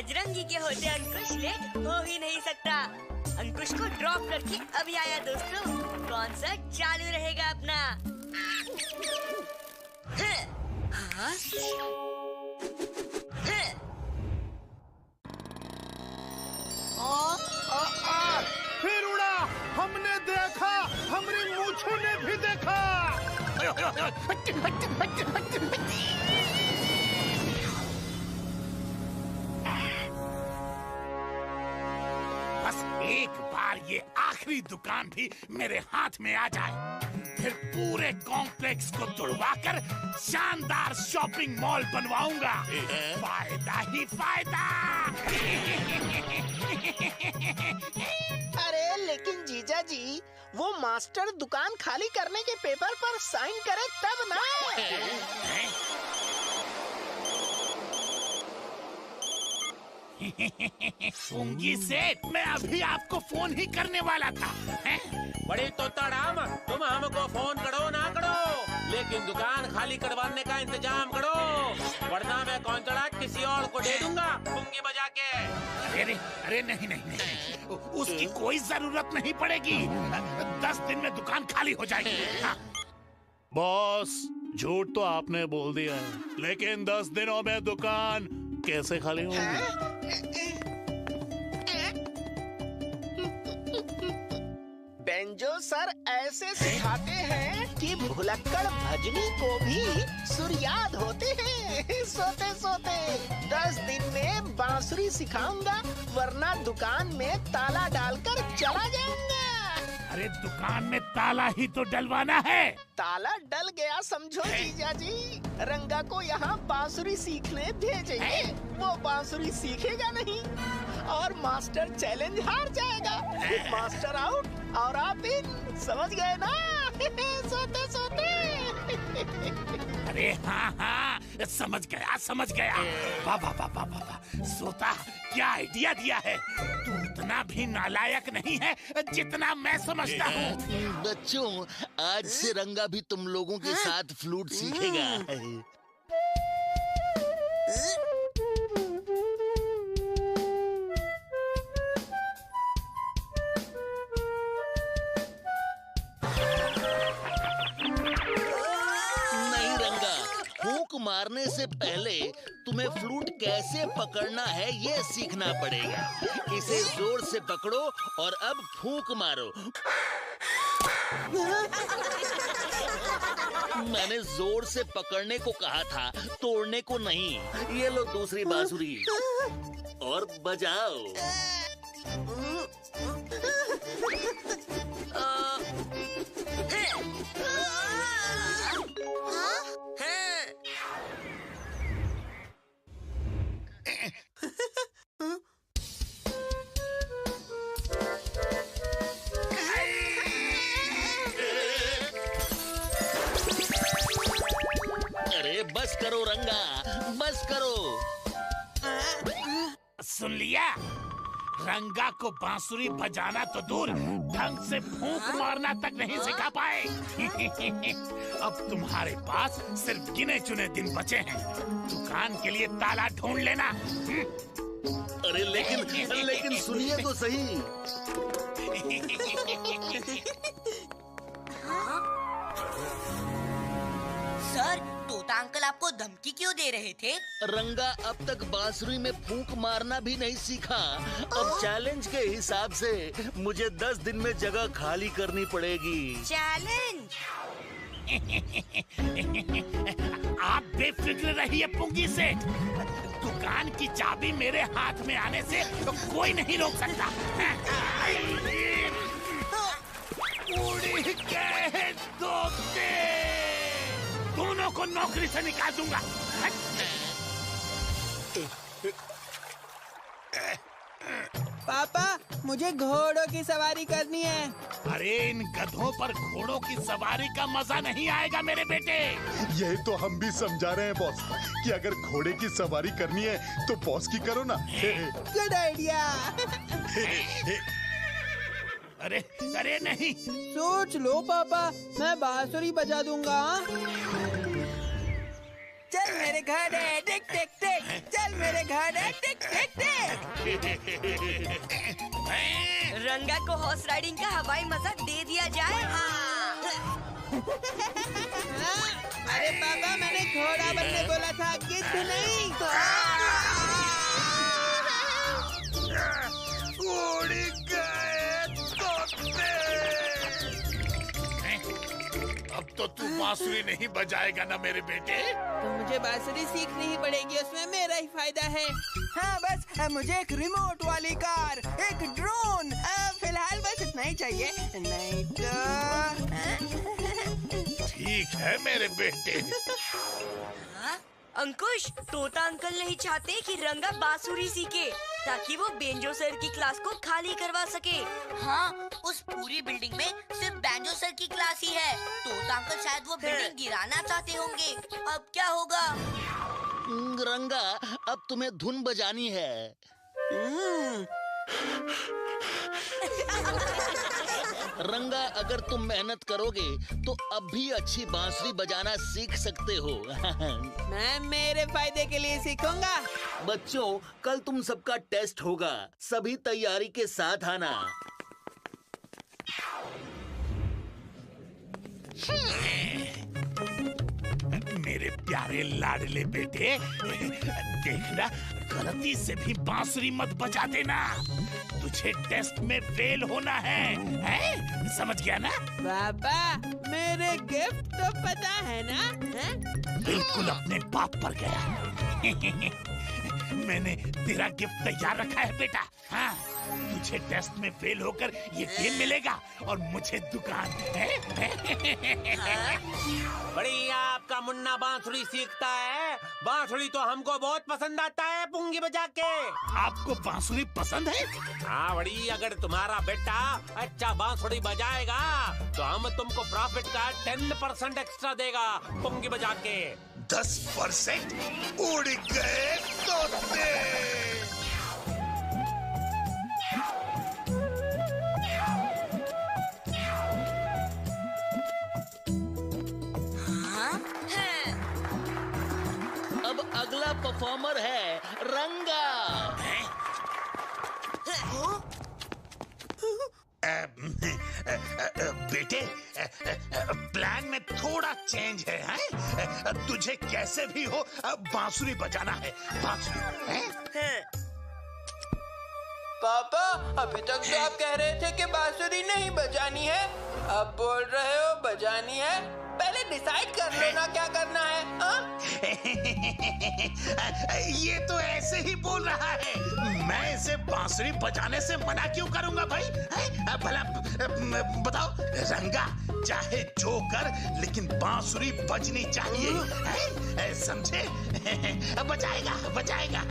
बजरंगी के होते अंकुश लेट हो ही नहीं सकता। अंकुश को ड्रॉप करके अभी आया दोस्तों। कॉन्सर्ट चालू रहेगा अपना। हाँ? फिर उड़ा, हमने देखा, हमारी मूंछों ने भी देखा। बस एक बार ये आखिरी दुकान भी मेरे हाथ में आ जाए, फिर पूरे कॉम्प्लेक्स को तोड़वाकर शानदार शॉपिंग मॉल बनवाऊंगा। फायदा ही फायदा। अरे लेकिन जीजा जी, वो मास्टर दुकान खाली करने के पेपर पर साइन करे तब ना। सूंगी सेठ, मैं अभी आपको फोन ही करने वाला था। बड़ी तोताड़ाम, तुम हमको फोन करो ना करो, लेकिन दुकान खाली करवाने का इंतजाम करो, वरना मैं कॉन्ट्रैक्ट किसी और को दे दूंगा पुंगी बजा के। अरे नहीं नहीं नहीं, उसकी कोई जरूरत नहीं पड़ेगी। 10 दिन में दुकान खाली हो जाएगी। हाँ। बॉस, झूठ तो आपने बोल दिया है, लेकिन 10 दिनों में दुकान कैसे खाली होगी? बेंजो सर ऐसे सिखाते हैं कि भुलक्कड़ भजनी को भी सुर याद होते हैं सोते सोते। 10 दिन में बांसुरी सिखाऊंगा, वरना दुकान में ताला डालकर चला जाऊंगा। अरे दुकान में ताला ही तो डलवाना है। ताला डल गया समझो जीजा जी। रंगा को यहाँ बांसुरी सीखने भेजेंगे, वो बांसुरी सीखेगा नहीं और मास्टर चैलेंज हार जाएगा। मास्टर आउट और आप इन, समझ गए ना? सोते सोते। अरे हाँ हाँ, समझ गया समझ गया। वाह वाह वाह वाह वाह, सोता क्या आइडिया दिया है। तू इतना भी नालायक नहीं है जितना मैं समझता हूँ। बच्चों, आज से रंगा भी तुम लोगों के साथ फ्लूट सीखेगा। नहीं रंगा, फूंक मारने से पहले तुम्हें फ्लूट कैसे पकड़ना है ये सीखना पड़ेगा। इसे जोर से पकड़ो और अब फूंक मारो। मैंने जोर से पकड़ने को कहा था, तोड़ने को नहीं। ये लो दूसरी बांसुरी और बजाओ। अरे बस करो रंगा, बस करो। सुन लिया? रंगा को बांसुरी बजाना तो दूर, ढंग से फूंक मारना तक नहीं सिखा पाए। अब तुम्हारे पास सिर्फ गिने चुने दिन बचे हैं। दुकान के लिए ताला ढूंढ लेना। अरे लेकिन सुनिए तो सही। सर, तोता अंकल आपको धमकी क्यों दे रहे थे? रंगा अब तक बांसुरी में फूंक मारना भी नहीं सीखा। अब चैलेंज के हिसाब से मुझे 10 दिन में जगह खाली करनी पड़ेगी। चैलेंज? आप बेफिक्र रहिए पुंगी सेठ। दुकान की चाबी मेरे हाथ में आने से कोई नहीं रोक सकता। उड़ गए तोते, दोनों को नौकरी से निकाल दूंगा। पापा, मुझे घोड़ों की सवारी करनी है। अरे इन गधों पर घोड़ों की सवारी का मजा नहीं आएगा मेरे बेटे। यही तो हम भी समझा रहे हैं बॉस, कि अगर घोड़े की सवारी करनी है तो बॉस की करो ना। Good idea. अरे अरे नहीं, सोच लो पापा, मैं बांसुरी बजा दूंगा। चल मेरे घोड़े टिक टिक टिक, चल मेरे घोड़े टिक टिक टिक। रंगा को हॉर्स राइडिंग का हवाई मजा दे दिया जाए। अरे पापा, मैंने घोड़ा बनने बोला था, गिद्ध नहीं। उड़ गए तोते। अब तो तू बांसुरी नहीं बजाएगा ना मेरे बेटे? तो मुझे बांसुरी सीखनी ही पड़ेगी, उसमें मेरा ही फायदा है। हाँ बस मुझे एक रिमोट वाली कार, एक ड्रोन, फिलहाल बस इतना ही चाहिए, नहीं तो। ठीक है मेरे बेटे। हाँ? अंकुश, तोता अंकल नहीं चाहते कि रंगा बांसुरी सीखे ताकि वो बेंजो सर की क्लास को खाली करवा सके। हाँ, उस पूरी बिल्डिंग में सिर्फ बैंजो सर की क्लास ही है। तोता अंकल शायद वो बिल्डिंग गिराना चाहते होंगे। अब क्या होगा? रंगा, अब तुम्हें धुन बजानी है। रंगा, अगर तुम मेहनत करोगे तो अब भी अच्छी बांसुरी बजाना सीख सकते हो। मैं मेरे फायदे के लिए सीखूंगा। बच्चों, कल तुम सबका टेस्ट होगा, सभी तैयारी के साथ आना। मेरे प्यारे लाडले बेटे, देखना गलती से भी बांसुरी मत बजा देना। तुझे टेस्ट में फेल होना है? समझ गया ना? पापा, मेरे गिफ्ट तो पता है ना? है? बिल्कुल अपने बाप पर गया। मैंने तेरा गिफ्ट तैयार रखा है बेटा। हाँ, तुझे टेस्ट में फेल होकर ये गेम मिलेगा और मुझे दुकान। बढ़िया, आपका मुन्ना बांसुरी सीखता है। बांसुरी तो हमको बहुत पसंद आता है पुंगी बजा के। आपको बांसुरी पसंद है? हाँ बड़ी, अगर तुम्हारा बेटा अच्छा बांसुरी बजाएगा तो हम तुमको प्रॉफिट का 10% एक्स्ट्रा देगा पुंगी बजा के। 10%? उड़ गए तोते। अब अगला परफॉर्मर है रंगा। बेटे, प्लान में थोड़ा चेंज है, हैं? तुझे कैसे भी हो बांसुरी बजाना है। बांसुरी है? पापा, अभी तक तो आप कह रहे थे कि बांसुरी नहीं बजानी है, अब बोल रहे हो बजानी है। पहले डिसाइड कर लो ना क्या करना है। ये तो ऐसे ही बोल रहा है। मैं इसे बांसुरी बजाने से मना क्यों करूंगा भाई? भला बताओ रंगा, चाहे जो कर लेकिन बांसुरी बजनी चाहिए, समझे? बजाएगा बजाएगा।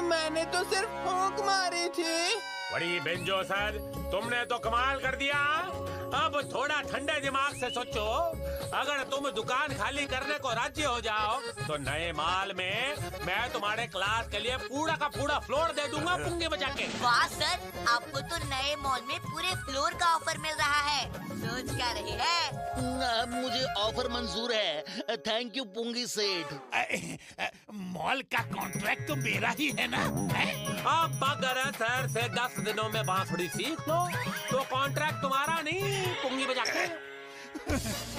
मैंने तो सिर्फ फूंक मारी थी। बड़ी बेंजो सर, तुमने तो कमाल कर दिया। अब थोड़ा ठंडे दिमाग से सोचो। अगर तुम दुकान खाली करने को राजी हो जाओ तो नए माल में मैं तुम्हारे क्लास के लिए पूरा का पूरा फ्लोर दे दूंगा पुंगी बजा के। वाह सर, आपको तो नए मॉल में पूरे फ्लोर का ऑफर मिल रहा है। सोच क्या रही है? मुझे ऑफर मंजूर है। थैंक यू पुंगी सेठ। मॉल का कॉन्ट्रैक्ट तो मेरा ही है ना? अब अगर सर से 10 दिनों में बांसुरी सीख लो तो कॉन्ट्रैक्ट तुम्हारा नहीं, पुंगी बजा के।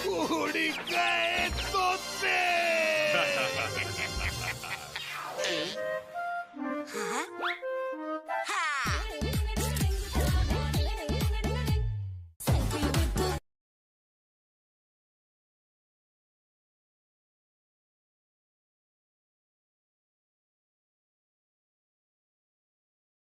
उड़ गए तोते।